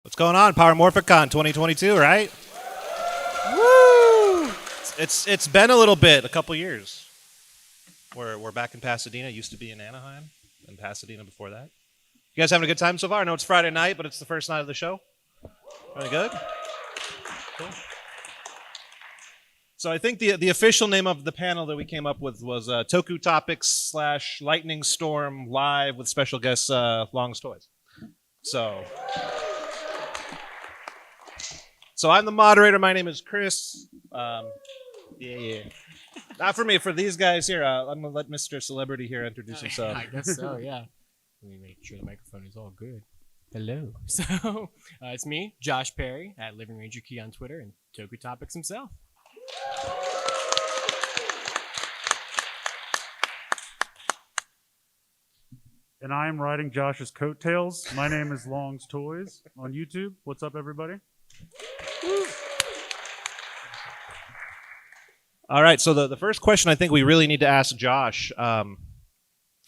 What's going on? Power Morphicon 2022, right? Woo! It's been a little bit, a couple years. We're back in Pasadena. Used to be in Anaheim, and Pasadena before that. You guys having a good time so far? I know it's Friday night, but it's the first night of the show. Really good. Cool. So I think the official name of the panel that we came up with was Toku Topics / Lightning Storm Live with special guest Long's Toys. So I'm the moderator. My name is Chris. Yeah. Not for me. For these guys here, I'm gonna let Mr. Celebrity here introduce himself. I guess so. Yeah. Let me make sure the microphone is all good. Hello. So it's me, Josh Perry, at Living Ranger Key on Twitter, and Toku Topics himself. And I am riding Josh's coattails. My name is Long's Toys on YouTube. What's up, everybody? All right, so the first question I think we really need to ask Josh,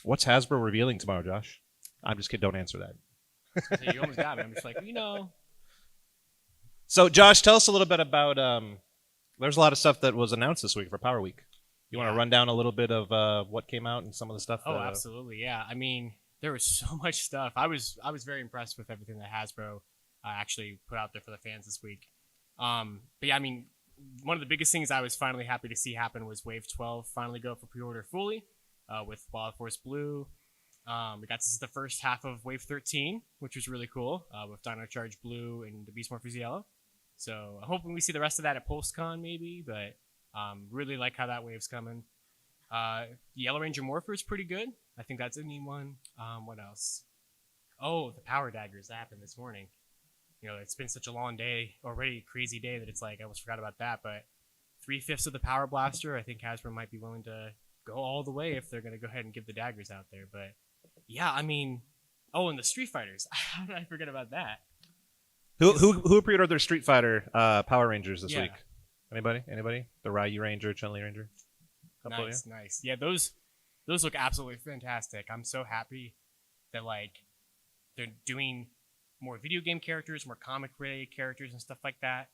what's Hasbro revealing tomorrow, Josh? I'm just kidding, don't answer that. So you almost got me. I'm just like, So Josh, tell us a little bit about, there's a lot of stuff that was announced this week for Power Week. You want to run down a little bit of what came out and some of the stuff? Oh, absolutely, yeah. I mean, there was so much stuff. I was very impressed with everything that Hasbro actually put out there for the fans this week. But yeah, I mean, one of the biggest things I was finally happy to see happen was Wave 12 finally go for pre-order fully with Wild Force Blue. We got to see the first half of Wave 13, which was really cool, with Dino Charge Blue and the Beast Morphers Yellow. So I'm hoping we see the rest of that at PulseCon maybe, but really like how that wave's coming. Yellow Ranger Morpher is pretty good. I think that's a neat one. What else? Oh, the Power Daggers that happened this morning. You know, it's been such a long day, already crazy day, that it's like I almost forgot about that. But 3/5 of the Power Blaster, I think Hasbro might be willing to go all the way if they're going to go ahead and give the daggers out there. But yeah, I mean, oh, and the Street Fighters. How did I forget about that? Who pre-ordered their Street Fighter Power Rangers this week? Anybody? The Ryu Ranger, Chun-Li Ranger? Couple Nice. Yeah, those look absolutely fantastic. I'm so happy that like they're doing more video game characters, more comic-related characters and stuff like that,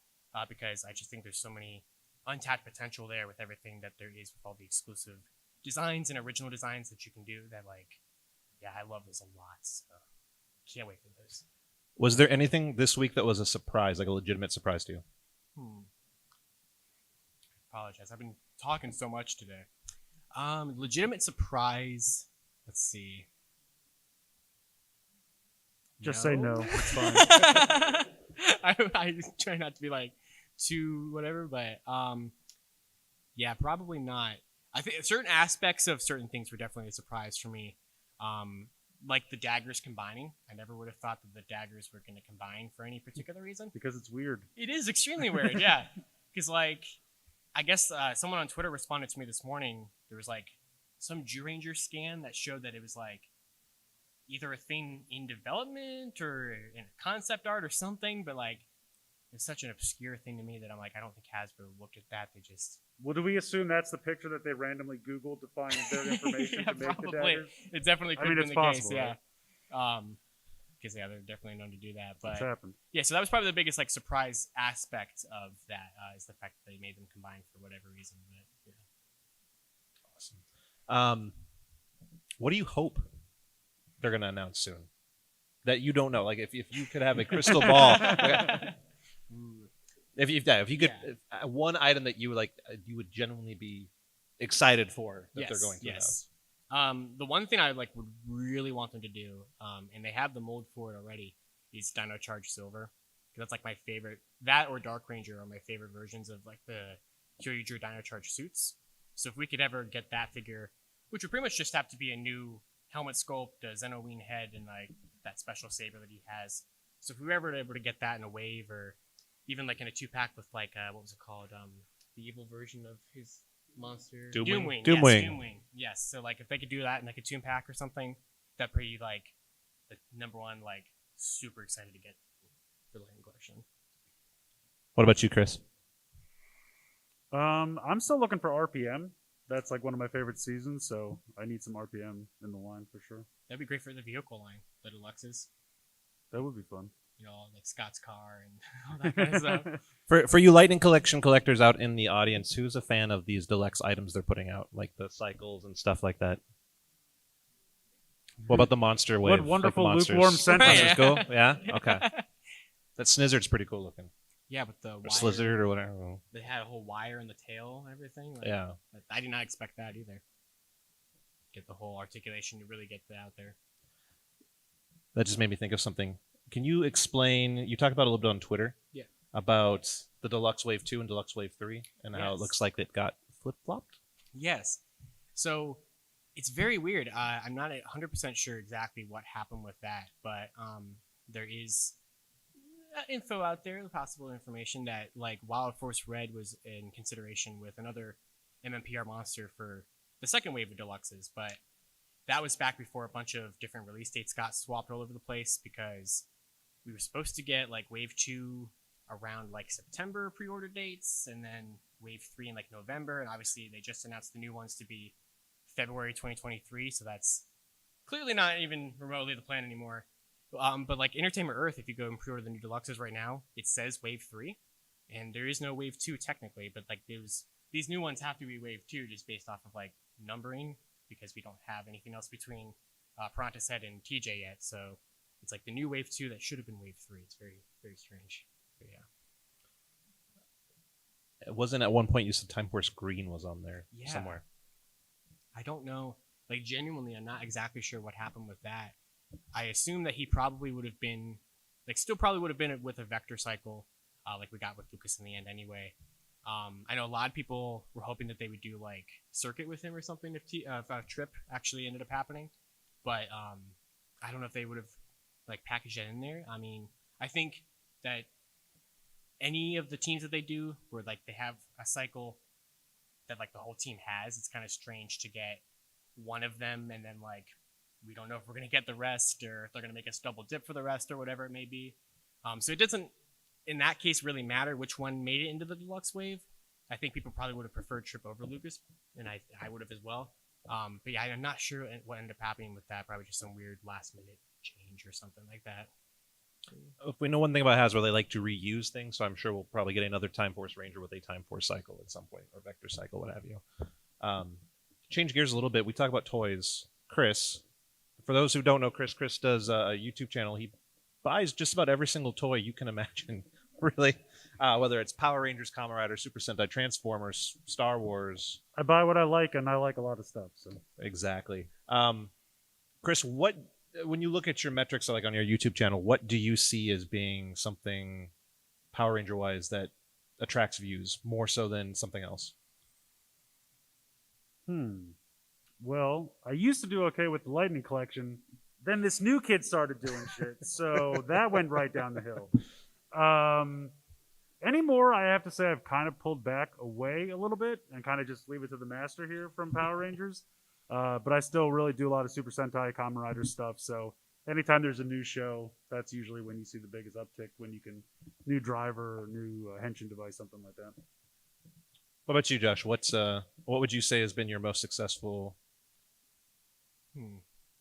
because I just think there's so many untapped potential there with everything that there is with all the exclusive designs and original designs that you can do that, like, yeah, I love those a lot, so can't wait for those. Was there anything this week that was a surprise, like a legitimate surprise to you? Apologize. I've been talking so much today. Legitimate surprise. Let's see. Just say no. It's fine. I try not to be like too whatever, but yeah, probably not. I think certain aspects of certain things were definitely a surprise for me. Like the daggers combining. I never would have thought that the daggers were going to combine for any particular reason. Because it's weird. It is extremely weird, yeah. Because like, I guess someone on Twitter responded to me this morning. There was like some G-Ranger scan that showed that it was like either a thing in development or in concept art or something, but like it's such an obscure thing to me that I'm like, I don't think Hasbro looked at that. They just... Well, do we assume that's the picture that they randomly Googled to find their information yeah, to make probably. the daggers? It definitely could have been it's the possible, case, right? yeah. Because yeah, they're definitely known to do that. But It's happened. yeah, so that was probably the biggest like surprise aspect of that is the fact that they made them combine for whatever reason. But, yeah. Awesome. What do you hope they're going to announce soon that you don't know? Like if you could have a crystal ball, if you could one item that you like, you would genuinely be excited for that they're going to announce. The one thing I like would really want them to do, and they have the mold for it already, is Dino Charge Silver. Because that's like my favorite. That or Dark Ranger are my favorite versions of like the Kyoryuger Dino Charge suits. So if we could ever get that figure, which would pretty much just have to be a new helmet sculpt, a Xenoween head, and like that special saber that he has. So if we were ever able to get that in a wave, or even like in a 2-pack with like what was it called, the evil version of his monster, Doomwing. Yes. So like if they could do that in like a 2-pack or something, that'd be like the number one. Like super excited to get for the Lightning Collection. What about you, Chris? I'm still looking for RPM. That's like one of my favorite seasons, so I need some RPM in the line for sure. That'd be great for the vehicle line, the deluxes. That would be fun. like Scott's car and all that kind of stuff. For you Lightning Collection collectors out in the audience, who's a fan of these deluxe items they're putting out, like the cycles and stuff like that? What about the monster wave? What wonderful like the lukewarm monsters? sentence. Monsters cool? Yeah? Okay. That Snizzard's pretty cool looking. Yeah, but the Or wire, Slizzard or whatever. they had a whole wire in the tail and everything. Like, Yeah. I did not expect that either. Get the whole articulation to really get that out there. That just made me think of something. Can you explain, you talked about it a little bit on Twitter. Yeah. About the Deluxe Wave 2 and Deluxe Wave 3 and how it Yes. looks like it got flip-flopped? Yes. So it's very weird. I'm not 100% sure exactly what happened with that, but there is info out there, possible information that like Wild Force Red was in consideration with another MMPR monster for the second wave of deluxes, but that was back before a bunch of different release dates got swapped all over the place because we were supposed to get like wave 2 around like September pre-order dates and then wave 3 in like November, and obviously they just announced the new ones to be February 2023, so that's clearly not even remotely the plan anymore. But like Entertainment Earth, if you go and pre-order the new deluxes right now, it says wave 3 and there is no wave 2 technically, but like these new ones have to be wave 2 just based off of like numbering because we don't have anything else between Piranha's Head and TJ yet, so it's like the new wave 2 that should have been wave 3. It's very, very strange. But yeah. It wasn't at one point you said Time Force Green was on there Yeah. somewhere. I don't know. Like, genuinely, I'm not exactly sure what happened with that. I assume that he probably would have been, like, still probably would have been with a vector cycle, like we got with Lucas in the end anyway. I know a lot of people were hoping that they would do, like, Circuit with him or something if Trip actually ended up happening. But I don't know if they would have, like, packaged that in there. I mean, I think that any of the teams that they do where, like, they have a cycle that like the whole team has, it's kind of strange to get one of them and then like we don't know if we're going to get the rest or if they're going to make us double dip for the rest or whatever it may be. So it doesn't in that case really matter which one made it into the deluxe wave. I think people probably would have preferred Trip over Lucas, and I would have as well. But yeah, I'm not sure what ended up happening with that. Probably just some weird last minute change or something like that. If we know one thing about Hasbro, they like to reuse things, so I'm sure we'll probably get another Time Force Ranger with a Time Force cycle at some point, or Vector cycle, what have you. Change gears a little bit. We talk about toys. Chris, for those who don't know Chris does a YouTube channel. He buys just about every single toy you can imagine, really. Whether it's Power Rangers, Kamen Rider, Super Sentai, Transformers, Star Wars. I buy what I like, and I like a lot of stuff. So Exactly. Chris, when you look at your metrics like on your YouTube channel, what do you see as being something Power Ranger wise that attracts views more so than something else? Well, I used to do okay with the Lightning Collection. Then this new kid started doing shit, so that went right down the hill. Anymore, I have to say I've kind of pulled back away a little bit and kind of just leave it to the master here from Power Rangers. But I still really do a lot of Super Sentai, Kamen Rider stuff. So anytime there's a new show, that's usually when you see the biggest uptick. When you can new driver or new henshin device, something like that. What about you, Josh? What would you say has been your most successful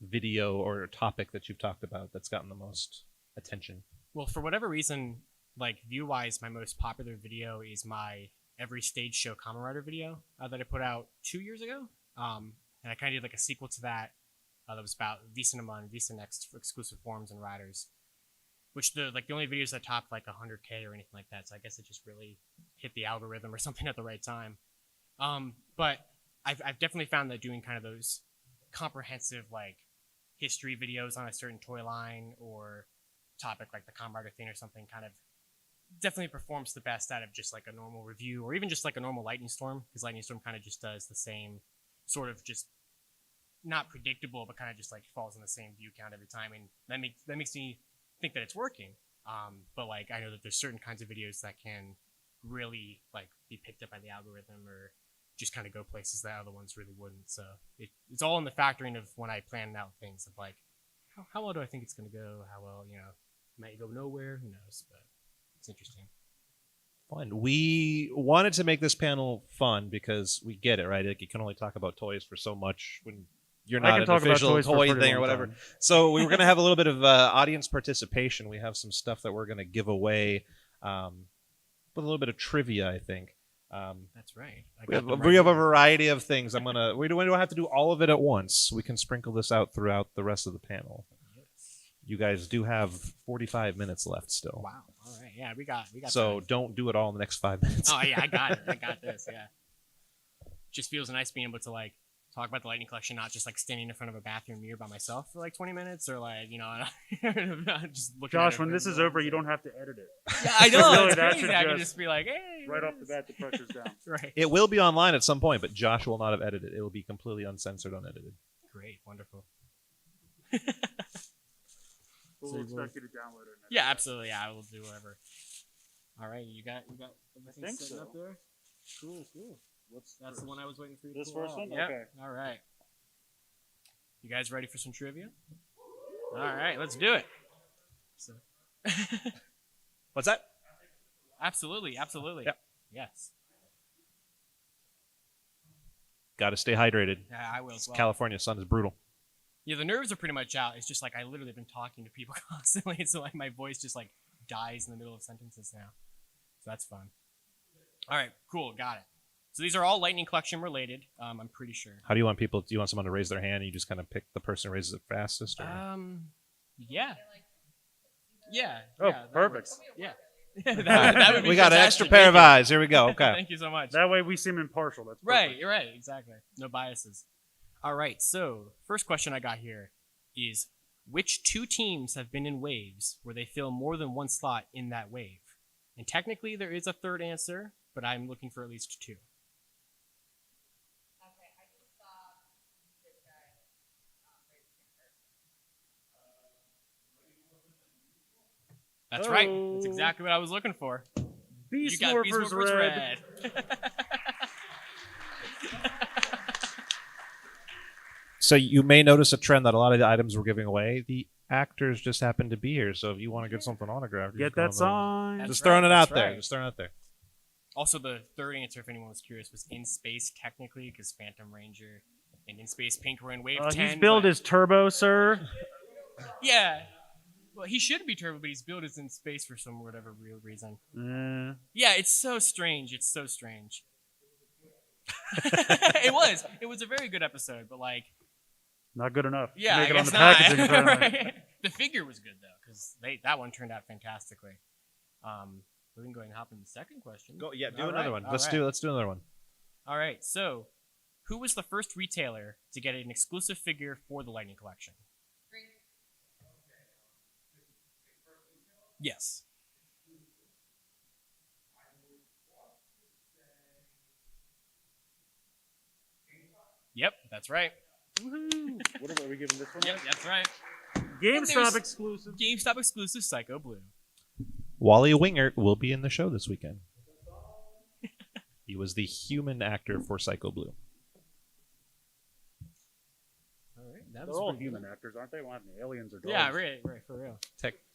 video or topic that you've talked about that's gotten the most attention? Well, for whatever reason, like view-wise, my most popular video is my Every Stage Show Kamen Rider video that I put out 2 years ago. And I kind of did like a sequel to that that was about V-Cinema and V-Next for exclusive forms and riders, which the only videos that topped like 100K or anything like that. So I guess it just really hit the algorithm or something at the right time. But I've definitely found that doing kind of those comprehensive like history videos on a certain toy line or topic like the Kamen Rider thing or something kind of definitely performs the best out of just like a normal review or even just like a normal Lightning Storm, because Lightning Storm kind of just does the same sort of just not predictable, but kind of just like falls in the same view count every time, and that makes me think that it's working. But like I know that there's certain kinds of videos that can really like be picked up by the algorithm or just kind of go places that other ones really wouldn't. So it's all in the factoring of when I plan out things of like how well do I think it's going to go? How well, might go nowhere? Who knows? But it's interesting. Fun. We wanted to make this panel fun because we get it, right? Like you can only talk about toys for so much when you're I not can an talk about official toys for a toy pretty thing or long whatever. time. So we were going to have a little bit of audience participation. We have some stuff that we're going to give away with a little bit of trivia, I think. That's right. We have a variety of things. We don't have to do all of it at once. We can sprinkle this out throughout the rest of the panel. You guys do have 45 minutes left still. Wow. All right. Yeah, we got. So time. don't do it all in the next 5 minutes. Oh yeah, I got it. I got this. Yeah. Just feels nice being able to like talk about the Lightning Collection, not just like standing in front of a bathroom mirror by myself for like 20 minutes, or like just looking. Josh, at when this is over, you don't have to edit it. Yeah, I know. Really, It's that crazy. should I can just- just be like, hey. Right off the bat, the pressure's down. Right. It will be online at some point, but Josh will not have edited. It will be completely uncensored, unedited. Great. Wonderful. We'll expect you to download it. Yeah, absolutely. Yeah, I will do whatever. All right, you got everything think set so. up there. Cool. That's the one I was waiting for you to This pull first out. one? Yep. Okay. All right. You guys ready for some trivia? All right, let's do it. So, What's that? absolutely. Yep. Yes. Got to stay hydrated. Yeah, I will as well. California sun is brutal. Yeah, the nerves are pretty much out. It's just like I literally been talking to people constantly, so like my voice just like dies in the middle of sentences now. So that's fun. All right, cool, got it. So these are all Lightning Collection related. I'm pretty sure. How do you want people? Do you want someone to raise their hand and you just kind of pick the person who raises it fastest? Or? Yeah. Yeah. Oh, yeah, that perfect. works. Yeah. that would be We got an extra fantastic. pair of Thank you. eyes. Here we go. Okay. Thank you so much. That way we seem impartial. That's Right, perfect. you're right, exactly. No biases. All right, so first question I got here is which two teams have been in waves where they fill more than one slot in that wave? And technically there is a third answer, but I'm looking for at least two. That's right. That's Oh. exactly what I was looking for. Beast You got Beast Morphers Morphers Red. So you may notice a trend that a lot of the items we're giving away, the actors just happen to be here. So if you want to get something autographed, you Get just go that on the- sign. That's Just right, throwing it that's out there. right. Just throwing it out there. Also, the third answer, if anyone was curious, was in space technically, because Phantom Ranger and in space Pink were in wave 10. His build but- is turbo, sir. Yeah. Well, he should be turbo, but his build is in space for some whatever real reason. Yeah, it's so strange. It's so strange. It was a very good episode, but like, Not good enough. yeah, Make I it on guess the not. packaging, apparently. Right. The figure was good though, because that one turned out fantastically. We can go ahead and hop into the second question. Go, yeah, do All another right, one. all Let's right. do another one. All right, so who was the first retailer to get an exclusive figure for the Lightning Collection? Yes. Yep, that's right. Woohoo. What are we giving this one? Yep, that's right. GameStop There's- exclusive. GameStop exclusive Psycho Blue. Wally Wingert will be in the show this weekend. He was the human actor for Psycho Blue. All right, that They're all human actors, aren't they? They don't have any aliens or dogs. Yeah, right, for real.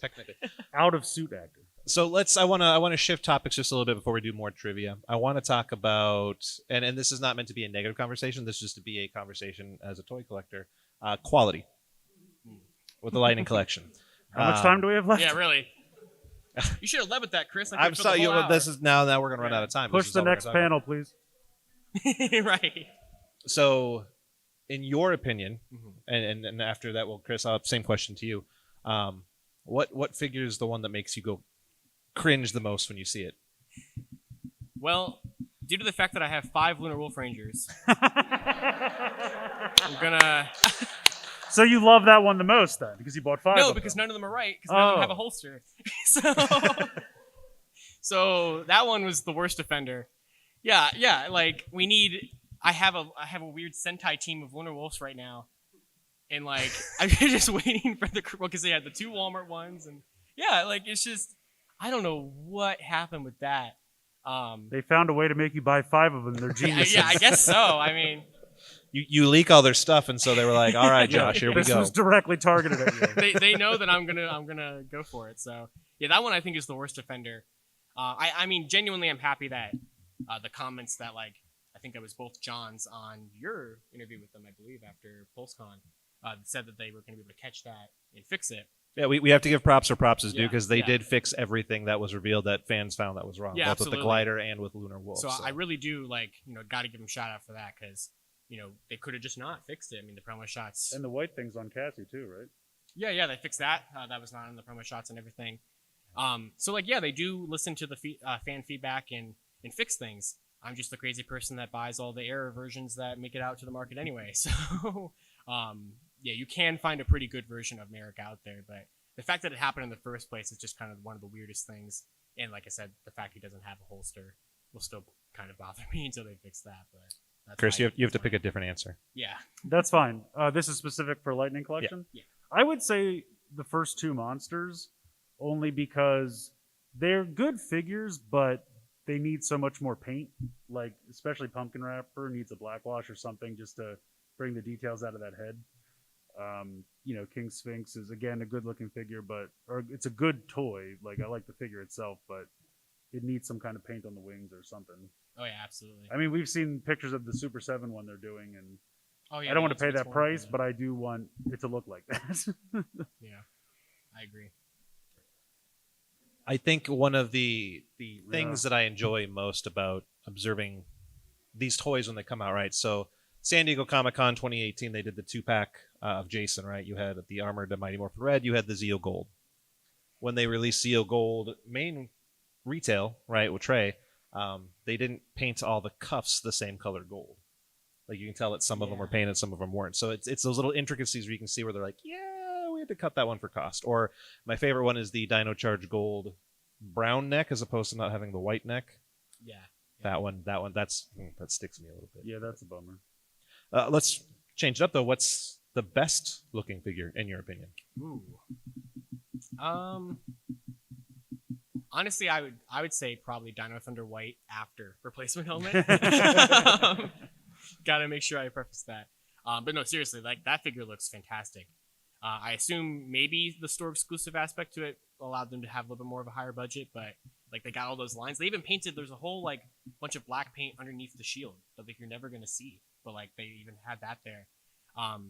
Technically. Out of suit actor. So I want to shift topics just a little bit before we do more trivia. I want to talk about, and this is not meant to be a negative conversation. This is just to be a conversation as a toy collector. Quality with the Lightning Collection. How much time do we have left? Yeah, really. You should have led with that, Chris. I'm sorry. This is now we're gonna run out of time. This Push is the all we're next gonna talk panel, please. Right. about. So, in your opinion, Mhm. and after that, well, Chris, I'll have the same question to you. What figure is the one that makes you go cringe the most when you see it? Well, due to the fact that I have 5 Lunar Wolf Rangers, I'm gonna. So you love that one the most, then, because you bought 5 No, of because them. none of them are right. Because none of them have a Oh. holster. So that one was the worst offender. Yeah. Like we need. I have a weird Sentai team of Lunar Wolves right now, and like I'm just waiting for the because they had the 2 Walmart ones, and yeah, like it's just I don't know what happened with that. They found a way to make you buy 5 of them. They're geniuses. Yeah, I guess so. I mean, You leak all their stuff, and so they were like, "All right, Josh, here we This go." was directly targeted at you. they know that I'm gonna go for it. So yeah, that one I think is the worst offender. I mean, genuinely, I'm happy that the comments that like I think it was both John's on your interview with them, I believe, after PulseCon, said that they were going to be able to catch that and fix it. Yeah, we have to give props where props is due Yeah, because they yeah. did fix everything that was revealed that fans found that was wrong, Yeah, both absolutely. with the glider and with Lunar Wolf. So I really do got to give them a shout out for that because they could have just not fixed it. I mean, the promo shots. And the white thing's on Cassie too, right? Yeah, they fixed that. That was not in the promo shots and everything. So they do listen to the fan feedback and fix things. I'm just the crazy person that buys all the error versions that make it out to the market anyway. So, you can find a pretty good version of Merrick out there, but the fact that it happened in the first place is just kind of one of the weirdest things. And like I said, the fact he doesn't have a holster will still kind of bother me until they fix that. But that's Chris, you have to pick a different answer. Yeah. That's fine. This is specific for Lightning Collection. Yeah. I would say the first two monsters, only because they're good figures, but they need so much more paint. Like especially Pumpkin Wrapper needs a black wash or something just to bring the details out of that head. King Sphinx is again a good looking figure, or it's a good toy. Like I like the figure itself, but it needs some kind of paint on the wings or something. Oh yeah, absolutely. I mean, we've seen pictures of the Super 7 one they're doing, and Oh yeah. I don't want to pay it's that more price, than but I do want it to look like that. yeah, I agree. I think one of the things that I enjoy most about observing these toys when they come out, right? So San Diego Comic-Con 2018, they did the 2-pack of Jason, right? You had the Armored Mighty Morphin Red, you had the Zeo Gold. When they released Zeo Gold main retail, right, with Trey, they didn't paint all the cuffs the same color gold. Like you can tell that some of them were painted, some of them weren't. So it's those little intricacies where you can see where they're like, yeah, we had to cut that one for cost. Or my favorite one is the Dino Charge Gold brown neck as opposed to not having the white neck. Yeah. That one, that sticks me a little bit. Yeah, that's a bummer. Let's change it up though. What's the best looking figure in your opinion? Ooh. Honestly, I would say probably Dino Thunder White after replacement helmet. Gotta make sure I preface that. But no, seriously, like that figure looks fantastic. I assume maybe the store exclusive aspect to it allowed them to have a little bit more of a higher budget, but like they got all those lines. They even painted. There's a whole like bunch of black paint underneath the shield that like you're never gonna see, but like they even had that there.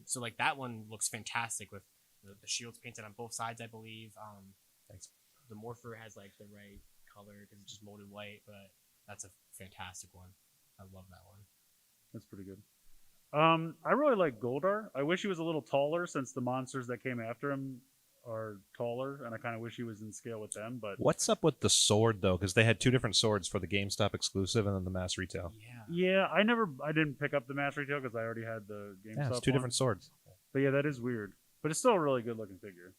So like that one looks fantastic with the shields painted on both sides, I believe. Thanks. The Morpher has like the right color because it's just molded white, but that's a fantastic one. I love that one. That's pretty good. I really like Goldar. I wish he was a little taller since the monsters that came after him are taller, and I kind of wish he was in scale with them. But What's up with the sword though? Because they had two different swords for the GameStop exclusive and then the mass retail. yeah, I didn't pick up the mass retail because I already had the GameStop. Yeah, it's two different swords. But yeah, that is weird. But it's still a really good looking figure,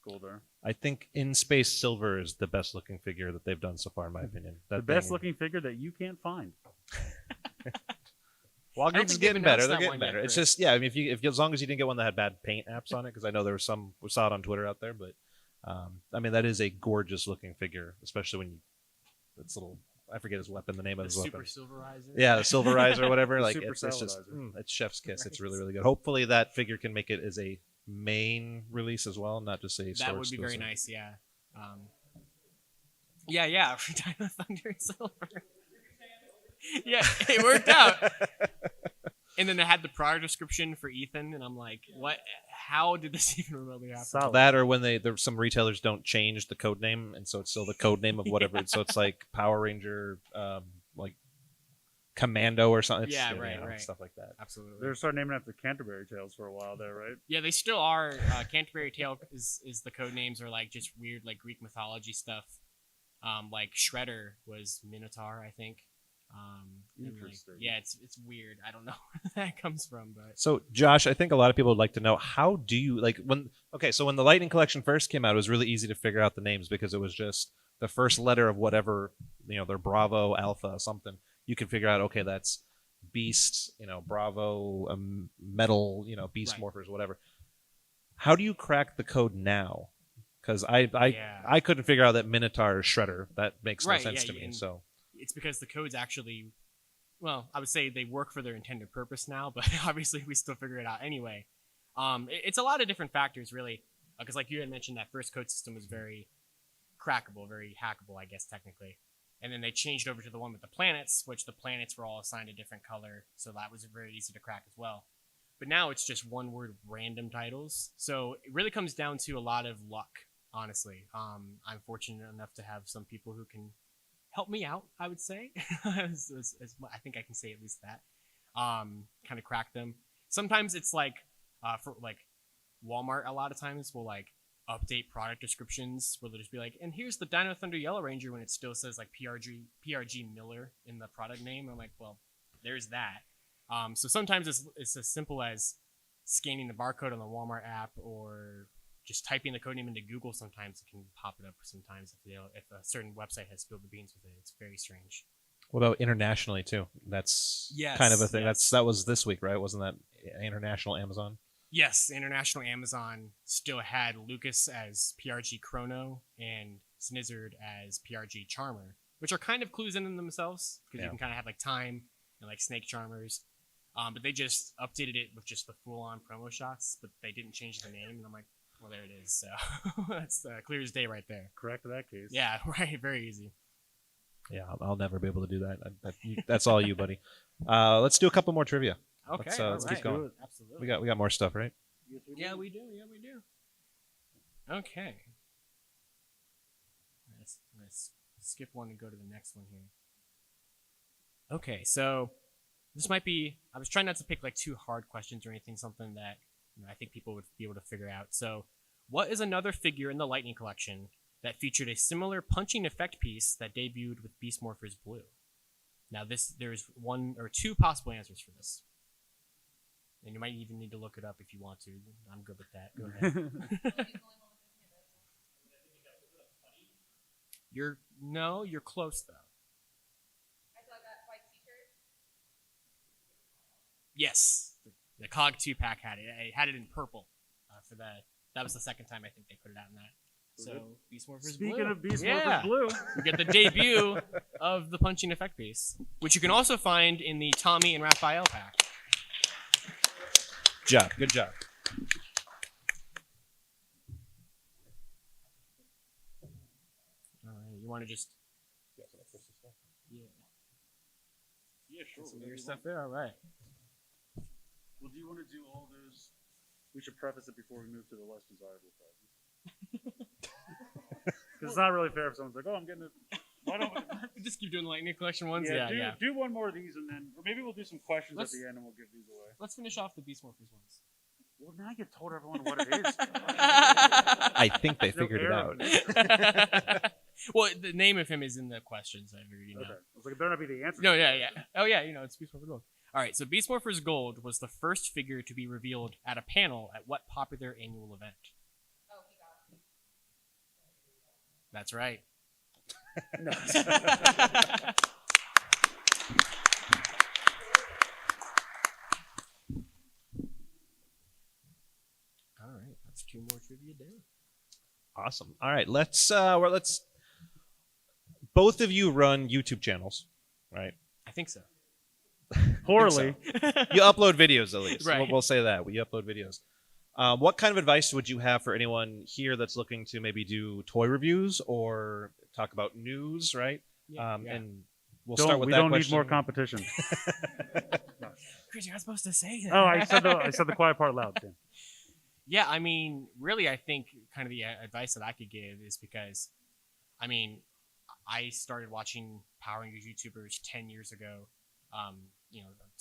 Goldar. I think In Space Silver is the best looking figure that they've done so far, in my opinion. The best looking figure that you can't find. Well, I don't it's think getting they've better. announced They're that getting one yet, better. It's Chris. just, yeah. I mean, if as long as you didn't get one that had bad paint apps on it, because I know there was some. We saw it on Twitter out there, but I mean, that is a gorgeous looking figure, especially when it's little. I forget his weapon. The name of The his Super weapon. Silverizer. Yeah, the Silverizer or whatever. Like Super it's just Salivizer. it's chef's kiss. It's Right. really really good. Hopefully that figure can make it as a main release as well, not just a store That would be very exclusive. nice. Yeah. Yeah. Dino Thunder Silver. Yeah, it worked out. And then they had the product description for Ethan, and I'm like, what? How did this even remotely happen? Solid. That or when some retailers don't change the code name, and so it's still the code name of whatever. So it's like Power Ranger, like Commando or something. It's, Yeah, you right, know, right. stuff like that. Absolutely. They were starting naming after Canterbury Tales for a while there, right? Yeah, they still are. Canterbury Tale is the code names are like just weird like Greek mythology stuff. Like Shredder was Minotaur, I think. And, like, Interesting. yeah, it's weird. I don't know where that comes from, but So, Josh, I think a lot of people would like to know, how do you like when the Lightning Collection first came out, it was really easy to figure out the names because it was just the first letter of whatever, their Bravo, Alpha, something. You can figure out, okay, that's Beast, Bravo, Metal, Beast Right. Morphers, whatever. How do you crack the code now? Because I couldn't figure out that Minotaur is Shredder. That makes no Right, sense yeah, to me. and- So it's because the codes actually, well, I would say they work for their intended purpose now, but obviously we still figure it out anyway. It's a lot of different factors, really, because like you had mentioned, that first code system was very crackable, very hackable, I guess, technically. And then they changed over to the one with the planets, which the planets were all assigned a different color. So that was very easy to crack as well. But now it's just one word random titles. So it really comes down to a lot of luck, honestly. I'm fortunate enough to have some people who can help me out, I would say. I think I can say at least that. Kind of crack them. Sometimes it's like, for like Walmart, a lot of times will like update product descriptions where they'll just be like, and here's the Dino Thunder Yellow Ranger when it still says like PRG Miller in the product name. I'm like, well, there's that. So sometimes it's as simple as scanning the barcode on the Walmart app or just typing the code name into Google. Sometimes it can pop it up. Sometimes if a certain website has spilled the beans with it, it's very strange. What about internationally too? That's kind of a thing. Yes. That was this week, right? Wasn't that international Amazon? Yes, international Amazon still had Lucas as PRG Chrono and Snizzard as PRG Charmer, which are kind of clues in themselves because you can kind of have like time and like Snake Charmers. But they just updated it with just the full-on promo shots, but they didn't change the name. And I'm like, well, there it is. So that's clear as day right there. Correct in that case. Yeah, right. Very easy. Yeah, I'll never be able to do that. That's all you, buddy. Let's do a couple more trivia. Okay, Let's keep going. Absolutely. We got more stuff, right? Yeah, we do. Yeah, we do. Okay. Let's skip one and go to the next one here. Okay, so this might be. I was trying not to pick like too hard questions or anything. Something that I think people would be able to figure out. So, what is another figure in the Lightning Collection that featured a similar punching effect piece that debuted with Beast Morphers Blue? Now, there's one or two possible answers for this. And you might even need to look it up if you want to. I'm good with that. Go ahead. You're close though. I saw that white t-shirt. Yes, the COG 2-pack had it. I had it in purple for that. That was the second time I think they put it out in that. So Beast Morphers Blue. Speaking of Beast Morphers Blue, you get the debut of the punching effect piece, which you can also find in the Tommy and Raphael pack. Good job. All right, you want to just yeah, sure. some of your stuff there. All right. Well, do you want to do all those? We should preface it before we move to the less desirable presents. Because it's not really fair if someone's like, "Oh, I'm getting it." Why don't we Just keep doing Lightning Collection ones? do one more of these, and then, or maybe we'll do some questions Let's- at the end, and we'll give these away. Let's finish off the Beast Morphers ones. Well, now you told everyone what it is. I think they figured it out. Well, the name of him is in the questions. I figured, Okay. I was like, it better not be the answer. No, yeah. Oh, yeah, it's Beast Morphers Gold. All right, so Beast Morphers Gold was the first figure to be revealed at a panel at what popular annual event? Oh, he got it. That's right. All right, that's two more trivia down. Awesome. All right, let's both of you run YouTube channels, right? I think so. Poorly. You upload videos at least. Right. We'll say that. We upload videos. What kind of advice would you have for anyone here that's looking to maybe do toy reviews or talk about news, right? Yeah. And we'll start with that don't question. need more competition. Chris, you're not supposed to say that. Oh, I said the quiet part loud. Damn. Yeah, I mean, really, I think kind of the advice that I could give is because, I mean, I started watching Power Rangers YouTubers 10 years ago.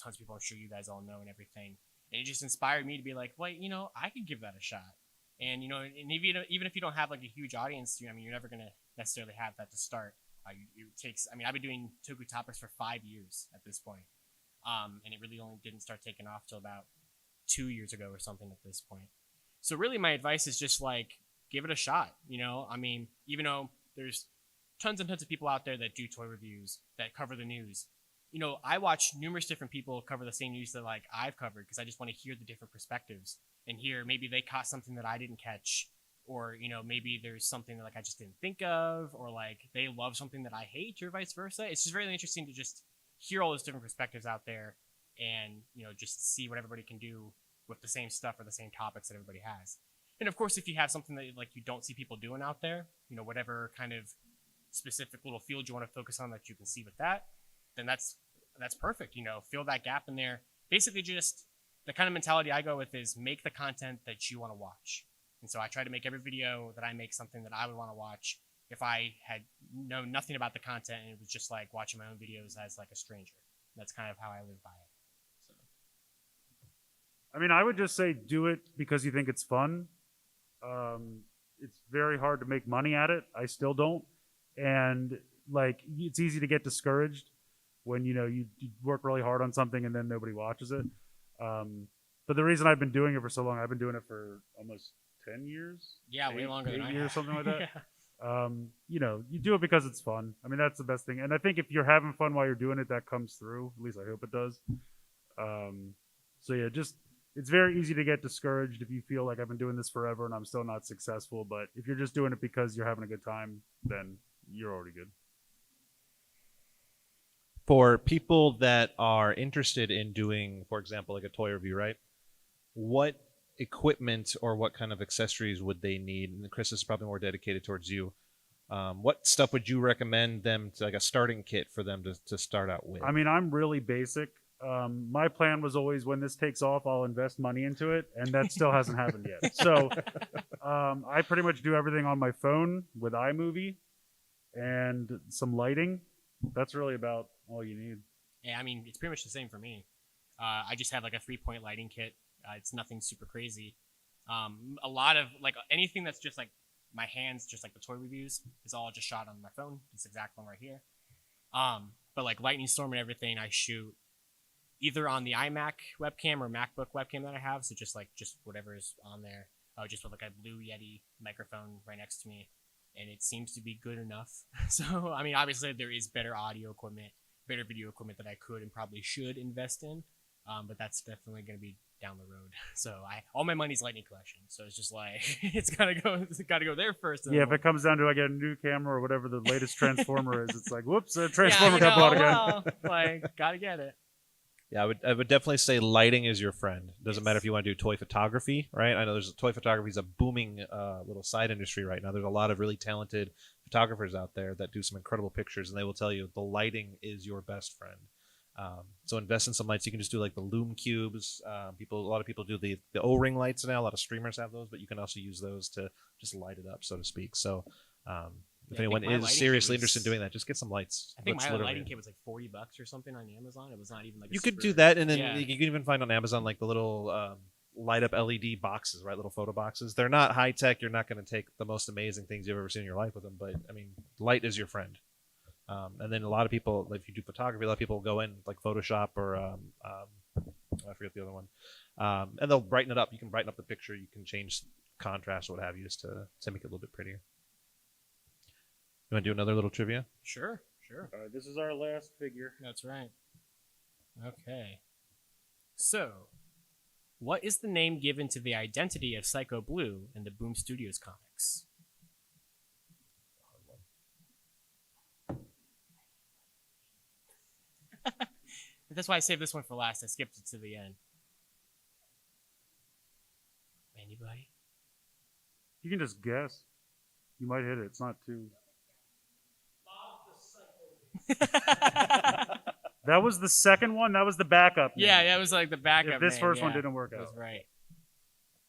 Tons of people, I'm sure you guys all know and everything. And it just inspired me to be like, well, I could give that a shot. And, and even if you don't have like a huge audience, you're never going to necessarily have that to start. I've been doing Toku topics for 5 years at this point. And it really only didn't start taking off till about 2 years ago or something at this point. So really my advice is just like, give it a shot. Even though there's tons and tons of people out there that do toy reviews, that cover the news. I watch numerous different people cover the same news that like I've covered because I just want to hear the different perspectives and hear maybe they caught something that I didn't catch, or maybe there's something that like I just didn't think of, or like they love something that I hate, or vice versa. It's just really interesting to just hear all those different perspectives out there, and just see what everybody can do with the same stuff or the same topics that everybody has. And of course, if you have something that like you don't see people doing out there, whatever kind of specific little field you want to focus on that you can see with that, then that's perfect. Fill that gap in there. Basically, just the kind of mentality I go with is make the content that you want to watch. And so I try to make every video that I make something that I would want to watch if I had known nothing about the content and it was just like watching my own videos as like a stranger. That's kind of how I live by it. So. I mean, I would just say do it because you think it's fun. It's very hard to make money at it. I still don't. And like, it's easy to get discouraged when, you work really hard on something and then nobody watches it. But the reason I've been doing it for so long, I've been doing it for almost 10 years. Yeah, way longer than 8 I years, have. something like that. Yeah. You do it because it's fun. I mean, that's the best thing. And I think if you're having fun while you're doing it, that comes through. At least I hope it does. So yeah, it's very easy to get discouraged if you feel like I've been doing this forever and I'm still not successful. But if you're just doing it because you're having a good time, then you're already good. For people that are interested in doing, for example, like a toy review, right? What equipment or what kind of accessories would they need? And Chris is probably more dedicated towards you. What stuff would you recommend them to, like a starting kit for them to start out with? I mean, I'm really basic. My plan was always when this takes off, I'll invest money into it, and that still hasn't happened yet. So I pretty much do everything on my phone with iMovie and some lighting. That's really about all you need. Yeah, I mean, it's pretty much the same for me. I just have like a 3-point lighting kit. It's nothing super crazy. A lot of like anything that's just like my hands, just like the toy reviews, is all just shot on my phone. This exact one right here. But like Lightning Storm and everything, I shoot either on the iMac webcam or MacBook webcam that I have. So just whatever is on there. Just with like a Blue Yeti microphone right next to me, and it seems to be good enough. So I mean, obviously there is better audio equipment, better video equipment that I could and probably should invest in. But that's definitely going to be down the road. So all my money's Lightning collection. So it's just like it's gotta go there first. Yeah, if it comes down to I get a new camera or whatever the latest Transformer is, it's like, whoops, a Transformer got bought again. Well, like gotta get it. Yeah, I would definitely say lighting is your friend. Doesn't matter if you want to do toy photography, right? I know toy photography is a booming little side industry right now. There's a lot of really talented photographers out there that do some incredible pictures, and they will tell you the lighting is your best friend. So invest in some lights. You can just do like the Lume cubes. A lot of people do the O-ring lights now. A lot of streamers have those, but you can also use those to just light it up, so to speak. So if anyone is seriously interested in doing that, just get some lights. I think my lighting kit was like $40 or something on Amazon. It was not even like you could do that, and then you can even find on Amazon like the little light up LED boxes, right? Little photo boxes. They're not high tech. You're not going to take the most amazing things you've ever seen in your life with them, but I mean, light is your friend. And then a lot of people, if you do photography, a lot of people go in like Photoshop or I forget the other one, and they'll brighten it up. You can brighten up the picture. You can change contrast or what have you, just to make it a little bit prettier. You want to do another little trivia? Sure. All right, this is our last figure. That's right. Okay. So, what is the name given to the identity of Psycho Blue in the Boom Studios comics? That's why I saved this one for last. I skipped it to the end. Anybody? You can just guess. You might hit it. It's not too. That was the second one. That was the backup. Yeah, name. that was like the backup. If this name, first one yeah. didn't work out, That's right.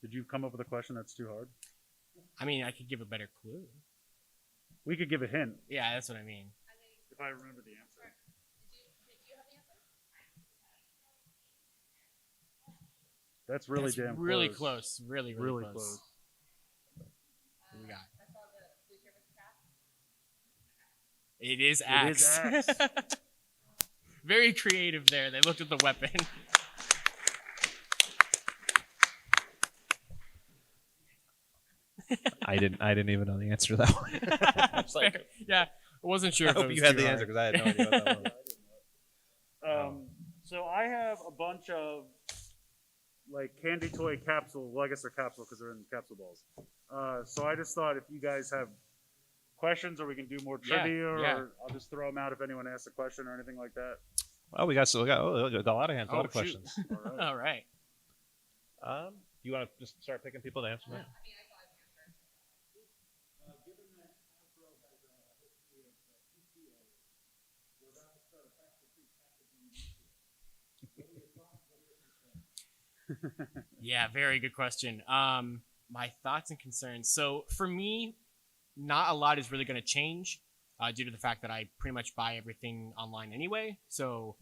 Did you come up with a question that's too hard? I mean, I could give a better clue. We could give a hint Yeah, that's what I mean. if I remember the answer. Did you have the answer? That's really That's damn really close. close. Really close. What we got? I saw the blue shirt with the cat. It is It is axe. Axe. Very creative there. They looked at the weapon. I didn't even know the answer to that one. It's like, Yeah, I wasn't sure. I if it hope was you had too the hard. answer because I had no idea what that was. So I have a bunch of like candy toy capsule. Well, I guess they're capsule because they're in capsule balls. So I just thought if you guys have questions or we can do more trivia, or I'll just throw them out if anyone asks a question or anything like that. Oh, we got a lot of hands, a lot of shoot. questions. All right. All right. You want to just start picking people to answer? Yeah. I mean, I saw his answer. Given that Hasbro has a history of Yeah, very good question. My thoughts and concerns. So for me, not a lot is really going to change due to the fact that I pretty much buy everything online anyway. So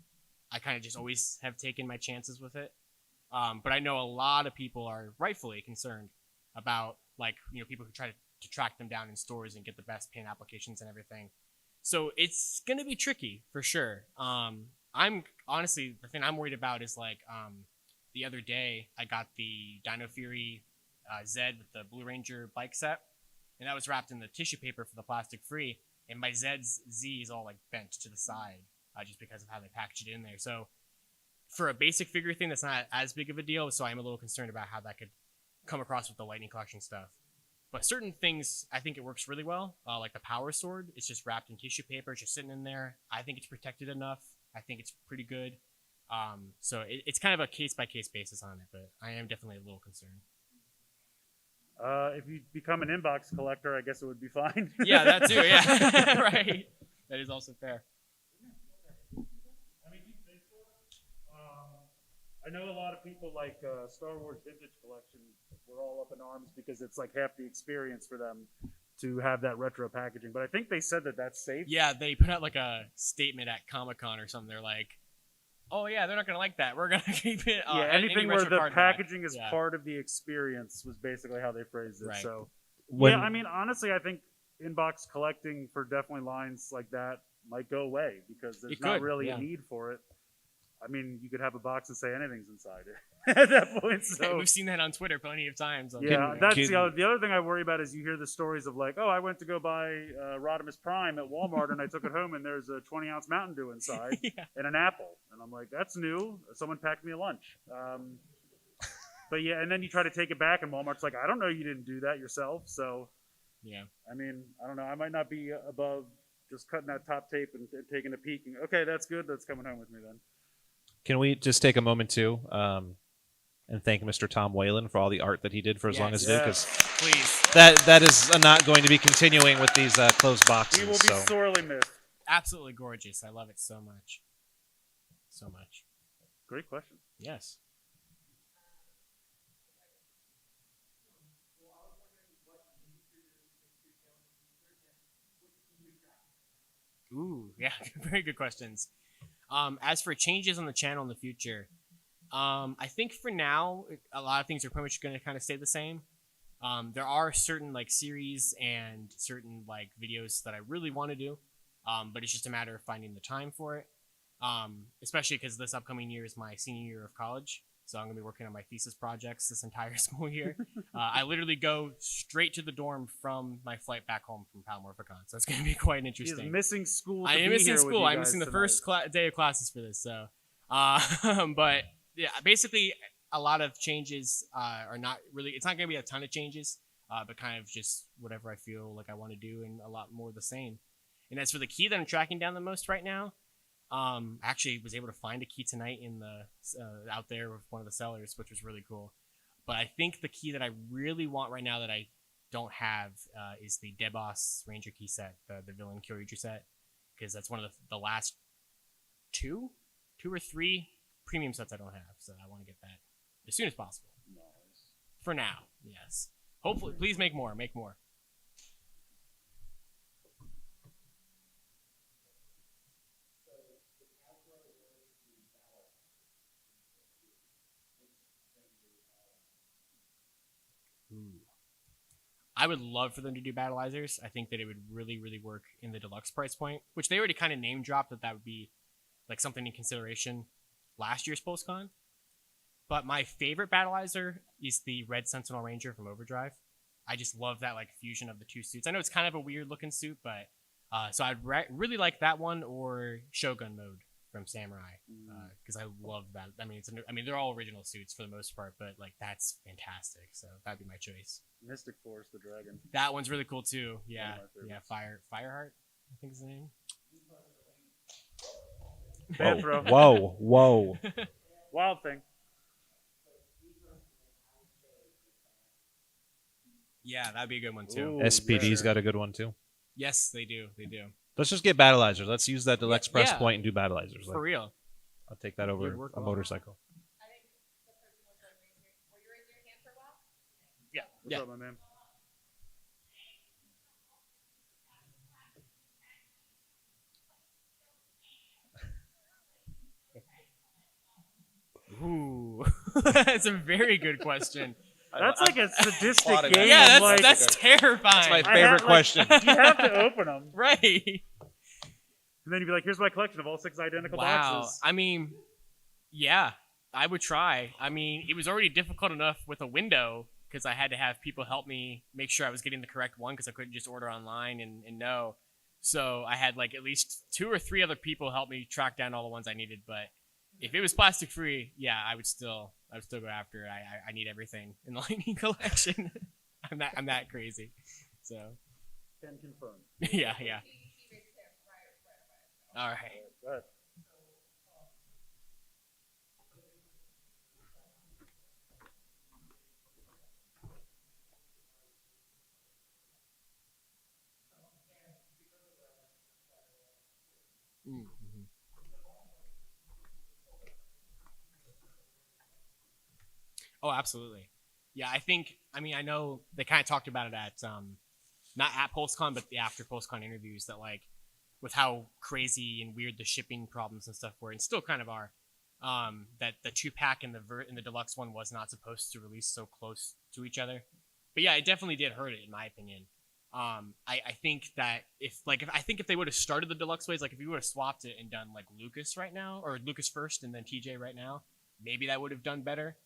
I kind of just always have taken my chances with it. But I know a lot of people are rightfully concerned about people who try to track them down in stores and get the best pin applications and everything. So it's going to be tricky for sure. I'm honestly, the thing I'm worried about is the other day I got the Dino Fury Z with the Blue Ranger bike set, and that was wrapped in the tissue paper for the plastic free, and my Z's Z is all bent to the side just because of how they packaged it in there. So for a basic figure thing, that's not as big of a deal. So I'm a little concerned about how that could come across with the Lightning Collection stuff. But certain things, I think it works really well. Like the Power Sword, it's just wrapped in tissue paper. It's just sitting in there. I think it's protected enough. I think it's pretty good. So it's kind of a case-by-case basis on it, but I am definitely a little concerned. If you become an inbox collector, I guess it would be fine. Yeah, that too. Yeah, right. That is also fair. I mean, do you think so? I know a lot of people like Star Wars Vintage Collection were all up in arms because it's half the experience for them to have that retro packaging. But I think they said that that's safe. Yeah, they put out a statement at Comic-Con or something. They're like, oh yeah, they're not going to like that. We're going to keep it. Anything where the packaging is part of the experience was basically how they phrased it. Right. So, yeah, I mean, honestly, I think inbox collecting for definitely lines like that might go away because there's not really a need for it. I mean, you could have a box and say anything's inside it at that point. So we've seen that on Twitter plenty of times. Yeah, that's the other thing I worry about is you hear the stories of oh, I went to go buy Rodimus Prime at Walmart and I took it home and there's a 20-ounce Mountain Dew inside and an apple. And I'm like, that's new. Someone packed me a lunch. But yeah, and then you try to take it back and Walmart's like, I don't know you didn't do that yourself. So, yeah. I mean, I don't know. I might not be above just cutting that top tape and taking a peek. And, okay, that's good. That's coming home with me then. Can we just take a moment too and thank Mr. Tom Whalen for all the art that he did for as long as he did? Because please, that is not going to be continuing with these closed boxes. He will be sorely missed. Absolutely gorgeous. I love it so much. So much. Great question. Yes. Ooh, yeah, very good questions. As for changes on the channel in the future, I think for now, a lot of things are pretty much going to kind of stay the same. There are certain series and certain videos that I really want to do, but it's just a matter of finding the time for it. Especially because this upcoming year is my senior year of college, so I'm going to be working on my thesis projects this entire school year. I literally go straight to the dorm from my flight back home from Morphicon, so it's going to be quite interesting. He's missing school. I am missing school. I'm missing the first day of classes for this. So, but yeah, basically a lot of changes are not really. It's not going to be a ton of changes, but kind of just whatever I feel like I want to do, and a lot more of the same. And as for the key that I'm tracking down the most right now, I actually was able to find a key tonight in the out there with one of the sellers, which was really cool. But I think the key that I really want right now that I don't have is the Deboss Ranger key set, the Villain Kyoryuger set, because that's one of the last two or three premium sets I don't have. So I want to get that as soon as possible. Nice. For now, yes. Hopefully, please make more. Make more. I would love for them to do Battleizers. I think that it would really, really work in the deluxe price point, which they already kind of name dropped that would be something in consideration last year's PulseCon. But my favorite Battleizer is the Red Sentinel Ranger from Overdrive. I just love that fusion of the two suits. I know it's kind of a weird looking suit, but so I'd really like that one or Shogun mode from Samurai because I love that. I mean, they're all original suits for the most part, but that's fantastic. So that'd be my choice. Mystic Force, the dragon. That one's really cool too. Yeah, yeah. Fireheart, I think is the name. Bad throw. Whoa. Wild thing. Yeah, that'd be a good one too. Ooh, SPD's got a good one too. Yes, they do. They do. Let's just get Battleizers. Let's use that deluxe press Yeah. point and do Battleizers. For real. I'll take that over work a well. motorcycle. What's up, my man? Ooh, that's a very good question. That's like a sadistic Plotting game. Yeah, of like, that's terrifying. That's my I favorite have, like, question. You have to open them, right. and then you'd be like, "Here's my collection of all 6 identical Wow. boxes." I mean, yeah, I would try. I mean, it was already difficult enough with a window because I had to have people help me make sure I was getting the correct one because I couldn't just order online and know. So I had like at least 2 or 3 other people help me track down all the ones I needed. But if it was plastic free, yeah, I would still go after it. I need everything in the Lightning collection. I'm that crazy. So Can confirm. yeah. All right. Go ahead. Mm-hmm. Oh, absolutely. Yeah, I mean, I know they kind of talked about it at, not at PulseCon, but the after PulseCon interviews that, like, with how crazy and weird the shipping problems and stuff were, and still kind of are, that the 2-pack and the deluxe one was not supposed to release so close to each other. But yeah, it definitely did hurt it, in my opinion. I think that if they would have started the deluxe ways, like if you would have swapped it and done like Lucas right now, or Lucas first and then TJ right now, maybe that would have done better.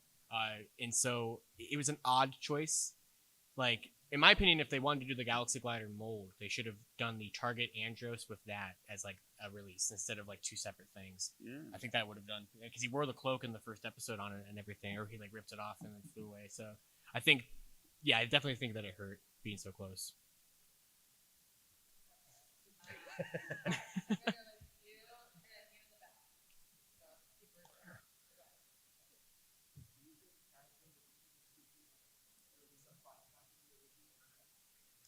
And so it was an odd choice. Like, in my opinion, if they wanted to do the Galaxy Glider mold, they should have done the Target Andros with that as like a release instead of like 2 separate things. Yeah. I think that would have done, because he wore the cloak in the first episode on it and everything, or he like ripped it off and then flew away. So I definitely think that it hurt being so close.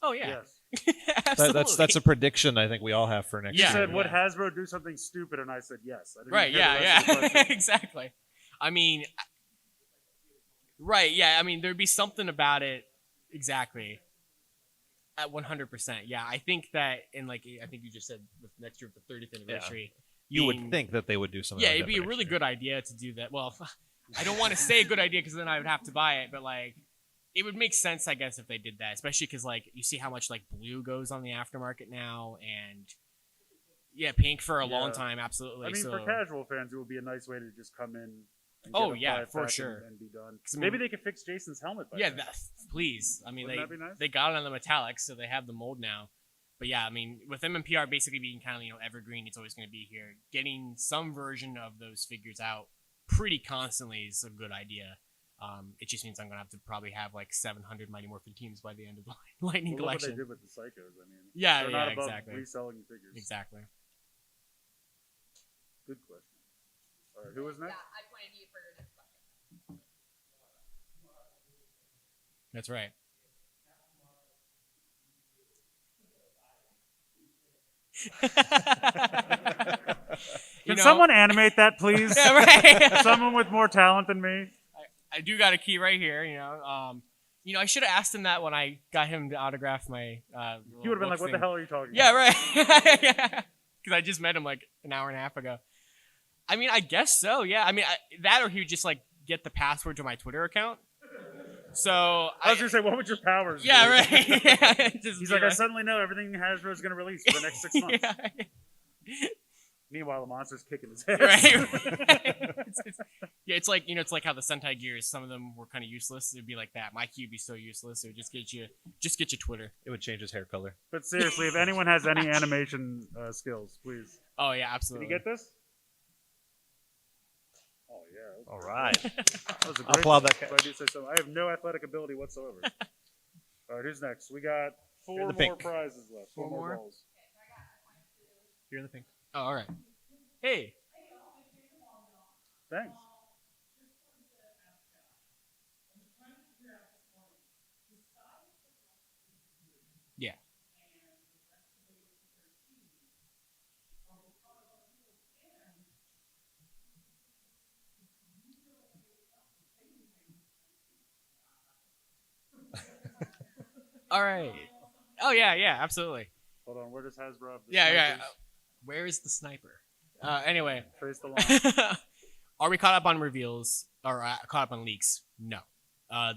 Oh yeah, Yes. absolutely. That's a prediction I think we all have for next You Yeah, year. said, "Would Hasbro do something stupid?" And I said, "Yes." I didn't Right, hear the rest of the yeah. question. Exactly. I mean, right, yeah. I mean, there'd be something about it. Exactly. At 100%. Yeah, I think that, and like I think you just said, with next year with the 30th anniversary, You being- would think that they would do something. yeah, like it'd that be for a next really year. good idea to do that. Well, I don't want to say a good idea because then I would have to buy it, but like, it would make sense, I guess, if they did that, especially because like you see how much like blue goes on the aftermarket now, and yeah, pink for a long Yeah. time, absolutely. I mean, so, for casual fans, it would be a nice way to just come in. And Oh, get a yeah, 5-pack for and- sure. and be done. 'Cause, I mean- Maybe they could fix Jason's helmet. By yeah, then. please. I mean, Wouldn't that be nice? they got it on the metallics, so they have the mold now. But yeah, I mean, with MMPR basically being kind of evergreen, it's always going to be here. Getting some version of those figures out pretty constantly is a good idea. It just means I'm going to have to probably have like 700 Mighty Morphin teams by the end of the Lightning Well, look what they collection. did with the Psychos. I mean, Yeah, they're yeah, not above exactly. reselling figures. Exactly. Good question. All right, who was next? Yeah, I pointed you for your next question. That's right. Can someone animate that, please? Yeah, right. Someone with more talent than me. I do got a key right here. I should have asked him that when I got him to autograph my. You would have been like, "What the hell are you talking Yeah, about?" right. Because I just met him like an hour and a half ago. I mean, I guess so. Yeah. I mean, that or he would just like get the password to my Twitter account. So I was gonna say, what would your powers? Yeah, be? right. Yeah, He's like, I suddenly know everything Hasbro's gonna release for the next 6 months. Yeah. Meanwhile, the monster's kicking his ass. Right. It's like it's like how the Sentai gears. Some of them were kind of useless. It'd be like that. My cube be so useless. It would just get you Twitter. It would change his hair color. But seriously, if anyone has any animation skills, please. Oh yeah, Did absolutely. you get this? Oh yeah. All right. That was a I'll great applaud that if catch. I do say so. I have no athletic ability whatsoever. All right, who's next? We got four the more pink. prizes left. Four Four more more? balls. You're in the pink. Oh, all right. Hey. Thanks. Yeah. All right. Oh yeah, absolutely. Hold on, where does Hasbro have the Yeah. snipers? Where is the sniper? Anyway, Trace the line. are we caught up on reveals or caught up on leaks? No.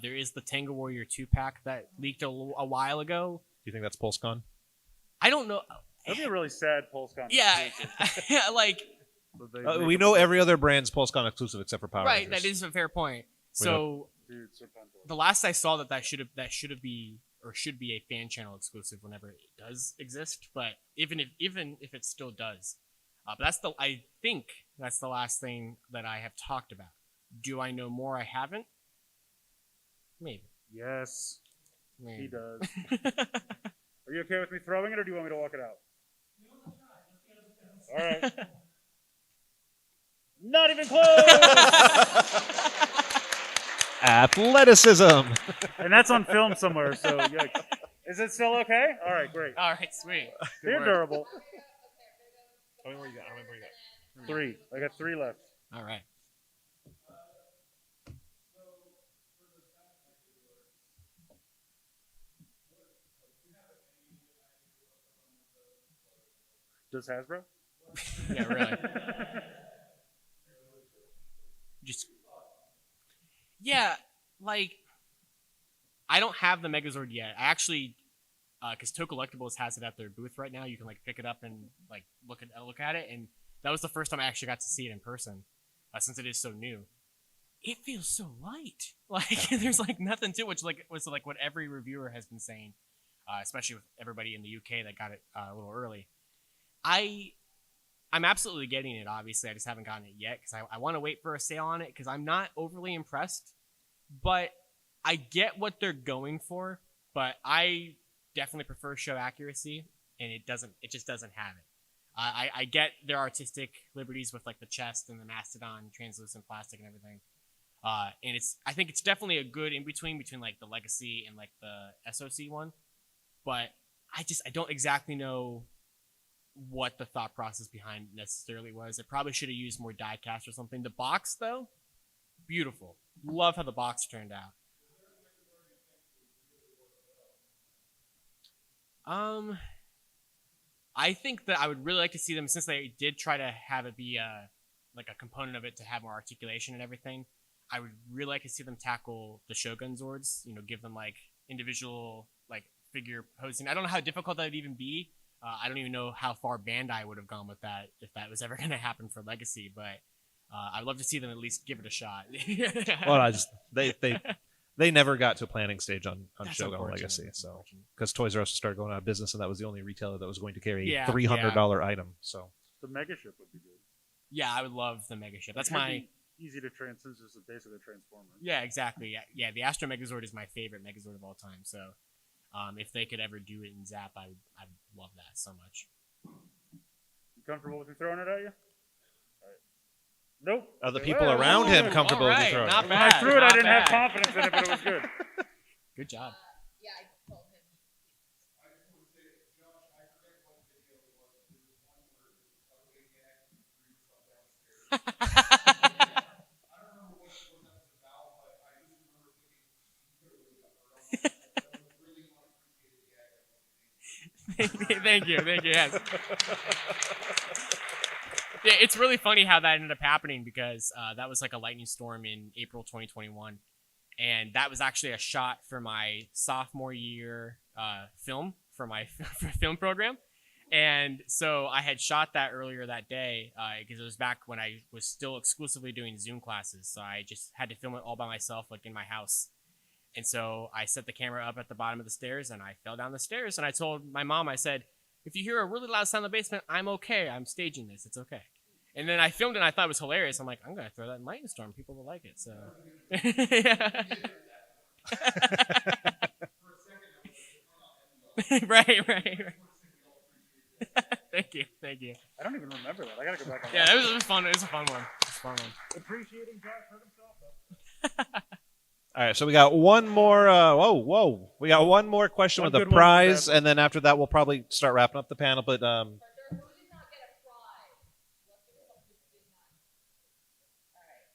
There is the Tango Warrior 2-pack that leaked a while ago. Do you think that's PulseCon? I don't know. That'd be a really sad PulseCon. Yeah, like So they make We a- know every other brand's PulseCon exclusive except for Power right. Rangers. That is a fair point. We So Dude, Serpentor. the last I saw that should be or should be a fan channel exclusive whenever it does exist. But even if it still does, but I think that's the last thing that I have talked about. Do I know more? I haven't. Maybe. Yes, he Maybe. does. Are you okay with me throwing it, or do you want me to walk it out? All right. Not even close. Athleticism. And that's on film somewhere. So, yikes. Is it still okay? All right, great. All right, sweet. Good They're work. durable. How many more you got? 3. I got 3 left. All right. Does Hasbro? Yeah, really. Just yeah, like I don't have the Megazord yet. I actually, because TokuChris has it at their booth right now. You can like pick it up and like look at it, and that was the first time I actually got to see it in person, since it is so new. It feels so light. Like there's like nothing to it, which was like what every reviewer has been saying, especially with everybody in the UK that got it a little early. I'm absolutely getting it, obviously. I just haven't gotten it yet because I want to wait for a sale on it because I'm not overly impressed. But I get what they're going for, but I definitely prefer show accuracy, and it just doesn't have it. I get their artistic liberties with like the chest and the mastodon translucent plastic and everything. And I think it's definitely a good in between like the Legacy and like the SOC one. But I don't exactly know what the thought process behind it necessarily was. It probably should have used more die cast or something. The box though, beautiful. Love how the box turned out. I think that I would really like to see them, since they did try to have it be like a component of it to have more articulation and everything. I would really like to see them tackle the Shogun Zords. Give them like individual like figure posing. I don't know how difficult that would even be. I don't even know how far Bandai would have gone with that if that was ever going to happen for Legacy, but I'd love to see them at least give it a shot. Well, they never got to a planning stage on That's Shogun unfortunate. Legacy, so because Toys R Us started going out of business, and that was the only retailer that was going to carry Yeah, a $300 item. So The Mega Ship would be good. Yeah, I would love the Mega Ship. That's It should my be easy to transcend, just basically a transformer. yeah, exactly. Yeah. The Astro Megazord is my favorite Megazord of all time. So, if they could ever do it in Zap, I'd love that so much. You comfortable with me throwing it at you? All right. Nope. are the Okay, people well, around him Ooh, comfortable all with right, you throwing? not it? When I bad, threw it, I not didn't have bad. confidence in it, but it was good. Good job. Yeah, I told him. Thank you. Yes. Yeah, it's really funny how that ended up happening because that was like a lightning storm in April 2021, and that was actually a shot for my sophomore year film for my film program. And so I had shot that earlier that day because it was back when I was still exclusively doing Zoom classes. So I just had to film it all by myself, like in my house. And so I set the camera up at the bottom of the stairs and I fell down the stairs. And I told my mom, I said, if you hear a really loud sound in the basement, I'm okay. I'm staging this. It's okay. And then I filmed it and I thought it was hilarious. I'm like, I'm going to throw that in Lightning Storm. People will like it. So, right. Thank you. I don't even remember that. I gotta go back on Yeah, that. it was fun. It was a fun one. Appreciating Josh hurt himself, though. All right, so we got one more. Whoa! We got one more question One with a good one, prize, Deb. and then after that, we'll probably start wrapping up the panel. But For sure, who did not get a prize? Let's do something who did not. All right.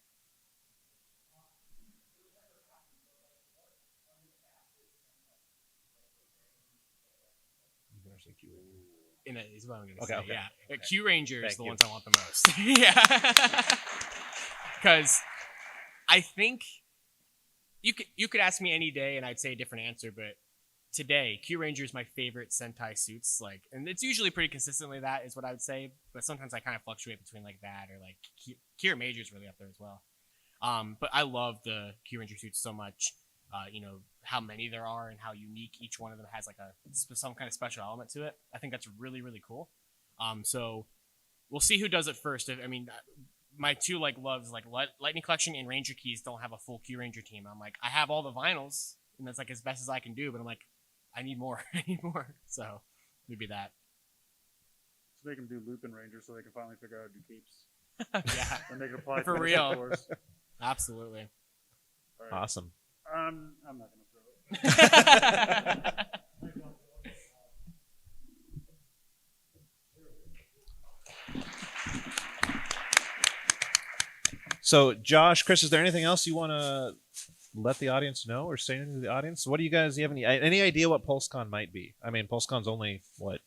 say Q Ranger. Is what I'm gonna Okay, say. okay. Yeah, Q Ranger is Thank the you. ones I want the most. Yeah, because I think you could ask me any day and I'd say a different answer, but today Q Ranger is my favorite Sentai suits. Like, and it's usually pretty consistently that is what I would say, but sometimes I kind of fluctuate between like that or like Kira Major is really up there as well. But I love the Q Ranger suits so much. How many there are and how unique each one of them has like some kind of special element to it. I think that's really, really cool. So we'll see who does it first. My two like loves like Lightning Collection and Ranger Keys don't have a full Q Ranger team. I'm like, I have all the vinyls and that's like as best as I can do, but I'm like, I need more. I need more. So maybe that. So they can do Lupin Ranger so they can finally figure out who keeps. Yeah. And they can apply For to the real. course. Absolutely. All right. Awesome. I'm not going to throw it. So, Josh, Chris, is there anything else you want to let the audience know or say anything to the audience? What do you guys? Do you have any idea what PulseCon might be? I mean, PulseCon's only what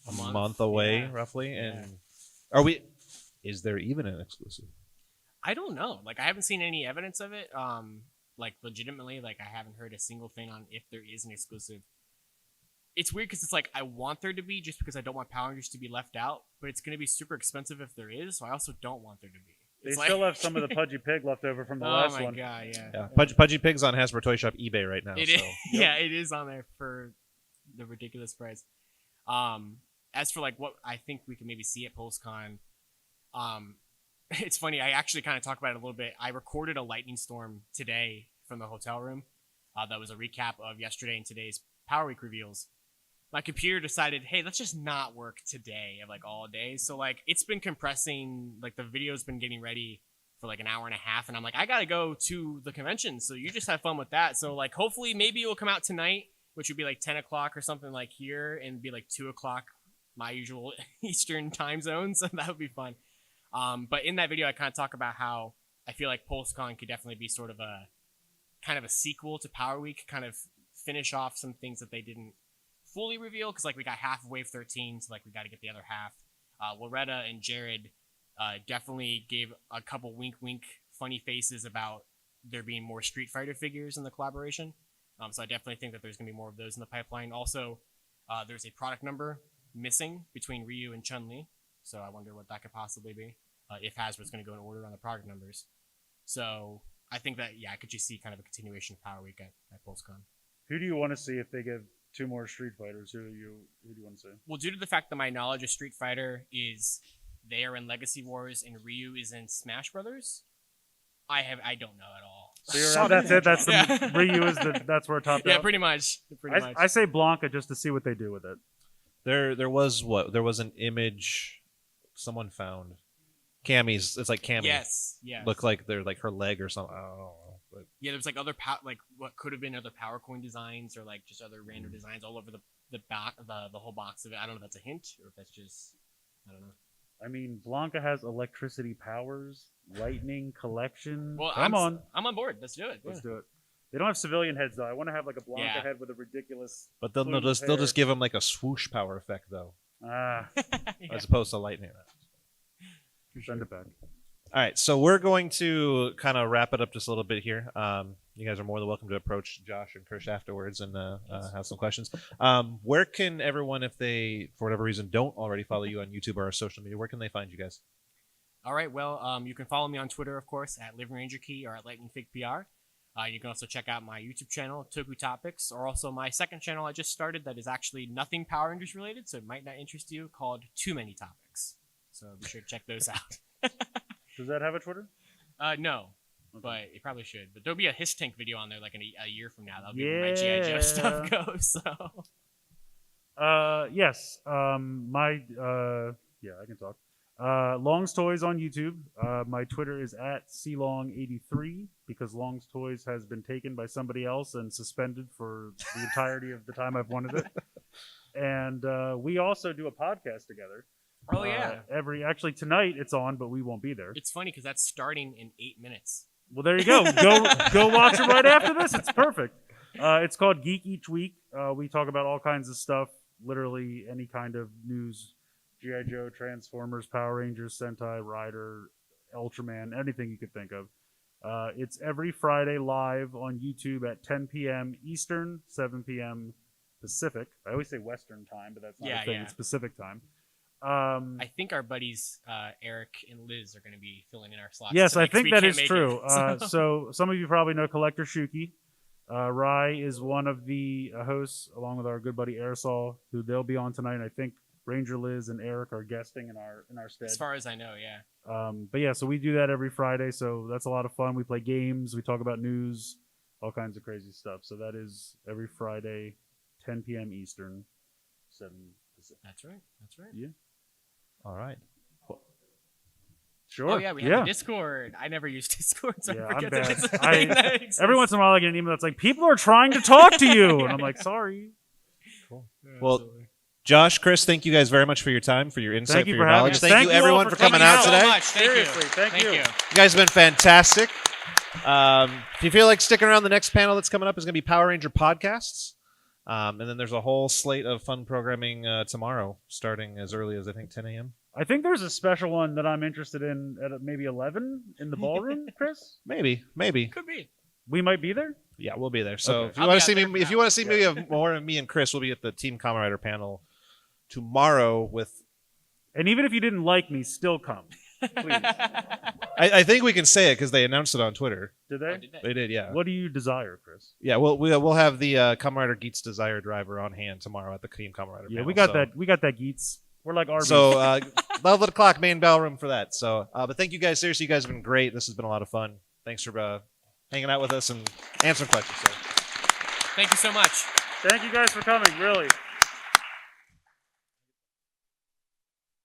a month away, Yeah. roughly, Yeah. and are we? Is there even an exclusive? I don't know. Like I haven't seen any evidence of it. Like legitimately, like I haven't heard a single thing on if there is an exclusive. It's weird because it's like I want there to be just because I don't want Power Rangers to be left out, but it's going to be super expensive if there is. So I also don't want there to be. They It's still like- have some of the Pudgy Pig left over from the oh last my one. god, yeah. Yeah, Pudgy Pig's on Hasbro Toy Shop eBay right now. It so. is, yeah, it is on there for the ridiculous price. As for like what I think we can maybe see at PulseCon, it's funny. I actually kind of talked about it a little bit. I recorded a lightning storm today from the hotel room. That was a recap of yesterday and today's Power Week reveals. My computer decided, hey, let's just not work today of like all day. So like it's been compressing, like the video's been getting ready for like an hour and a half, and I'm like, I gotta go to the convention, so you just have fun with that. So like hopefully maybe it will come out tonight, which would be like 10 o'clock or something like here, and be like 2 o'clock my usual Eastern time zone. So that would be fun. But in that video, I kind of talk about how I feel like PulseCon could definitely be sort of a kind of a sequel to Power Week, kind of finish off some things that they didn't fully reveal, because like we got half of Wave 13, so like we got to get the other half. Loretta and Jared definitely gave a couple wink funny faces about there being more Street Fighter figures in the collaboration. So I definitely think that there's going to be more of those in the pipeline. Also, there's a product number missing between Ryu and Chun-Li, so I wonder what that could possibly be, if Hasbro's going to go in order on the product numbers. So I think that, yeah, I could just see kind of a continuation of Power Week at PulseCon. Who do you want to see if they give 2 more Street Fighters? Who do you want to see? Well, due to the fact that my knowledge of Street Fighter is they are in Legacy Wars and Ryu is in Smash Brothers, I don't know at all. So that's it. That's Yeah. Ryu is that's where it topped Yeah, out. pretty much. I say Blanca just to see what they do with it. There was an image someone found. Cammy's. It's like Cammy. Yes. Look like they're like her leg or something. I don't know. But Yeah, there was like other like what could have been other Power Coin designs or like just other random designs all over the back the whole box of it. I don't know if that's a hint or if that's just, I don't know. I mean, Blanca has electricity powers, lightning collection. Well, Come on, I'm on board. Let's do it. let's do it. They don't have civilian heads though. I want to have like a Blanca Yeah. head with a ridiculous. they'll Plume just of they'll hair. just give them like a swoosh power effect though, Yeah. as opposed to lightning. Send it back. All right, so we're going to kind of wrap it up just a little bit here. You guys are more than welcome to approach Josh and Chris afterwards and have some questions. Where can everyone, if they, for whatever reason, don't already follow you on YouTube or our social media, where can they find you guys? All right. Well, you can follow me on Twitter, of course, at Living Ranger Key or at Lightning Fig PR. You can also check out my YouTube channel, Toku Topics, or also my second channel I just started that is actually nothing Power Rangers related, so it might not interest you, called Too Many Topics. So be sure to check those out. Does that have a Twitter? No, Okay. but it probably should. But there'll be a His Tank video on there like in a year from now. That'll be where my G.I. Joe stuff goes. So. Yes. Yeah, I can talk. Long's Toys on YouTube. My Twitter is at CLong83 because Long's Toys has been taken by somebody else and suspended for the entirety of the time I've wanted it. And we also do a podcast together. Oh, yeah. Actually tonight it's on, but we won't be there. It's funny because that's starting in 8 minutes. Well, there you go. Go watch it right after this. It's perfect. It's called Geek Each Week. We talk about all kinds of stuff literally any kind of news, G.I. Joe, Transformers, Power Rangers, Sentai, Rider, Ultraman, anything you could think of. It's every Friday live on YouTube at 10 p.m. Eastern, 7 p.m. Pacific. I always say Western time, but that's not a thing. Yeah. It's Pacific time. I think our buddies Eric and Liz are going to be filling in our slots. Yes, today I 'cause think we that can't is make true. it, So some of you probably know Collector Shuki. Rai is one of the hosts, along with our good buddy Aerosol, who they'll be on tonight. And I think Ranger Liz and Eric are guesting in our stead. as far as I know, yeah. But yeah, so we do that every Friday. So that's a lot of fun. We play games. We talk about news, all kinds of crazy stuff. So that is every Friday, 10 p.m. Eastern, 7 Pacific. That's right. That's right. Yeah. All right. Sure. Oh yeah, we have the Discord. I never use Discord, so Yeah, I I'm forget bad. that it's a thing that exists. Every once in a while, I get an email that's like, "People are trying to talk to you," and I'm like, "Sorry." Well, Josh, Chris, thank you guys very much for your time, for your insight, Thank you for your for having knowledge. us. Thank you Thank you all everyone for for coming coming out out. today. So much. Thank Seriously, you. thank you. You guys have been fantastic. If you feel like sticking around, the next panel that's coming up is going to be Power Ranger podcasts. And then there's a whole slate of fun programming tomorrow, starting as early as, I think, 10 a.m. I think there's a special one that I'm interested in at maybe 11 in the ballroom, Chris. Maybe. Could be. We might be there. Yeah, we'll be there. So Okay. if you I'll want be to see out there me, for if you that want to see maybe of more of me and Chris, we'll be at the Team Kamen Rider panel tomorrow with. And even if you didn't like me, still come, please. I think we can say it because they announced it on Twitter. Did Oh, they? did they? They did, yeah. What do you desire, Chris? Yeah, we'll have the Kamen Rider Geets Desire driver on hand tomorrow at the Team Kamen Rider Yeah, panel. we got so. that. We got that, Geets. We're like Arby's. So 12 o'clock main bellroom for that. So, but thank you guys. Seriously, you guys have been great. This has been a lot of fun. Thanks for hanging out with us and answering questions. So. Thank you so much. Thank you guys for coming. Really.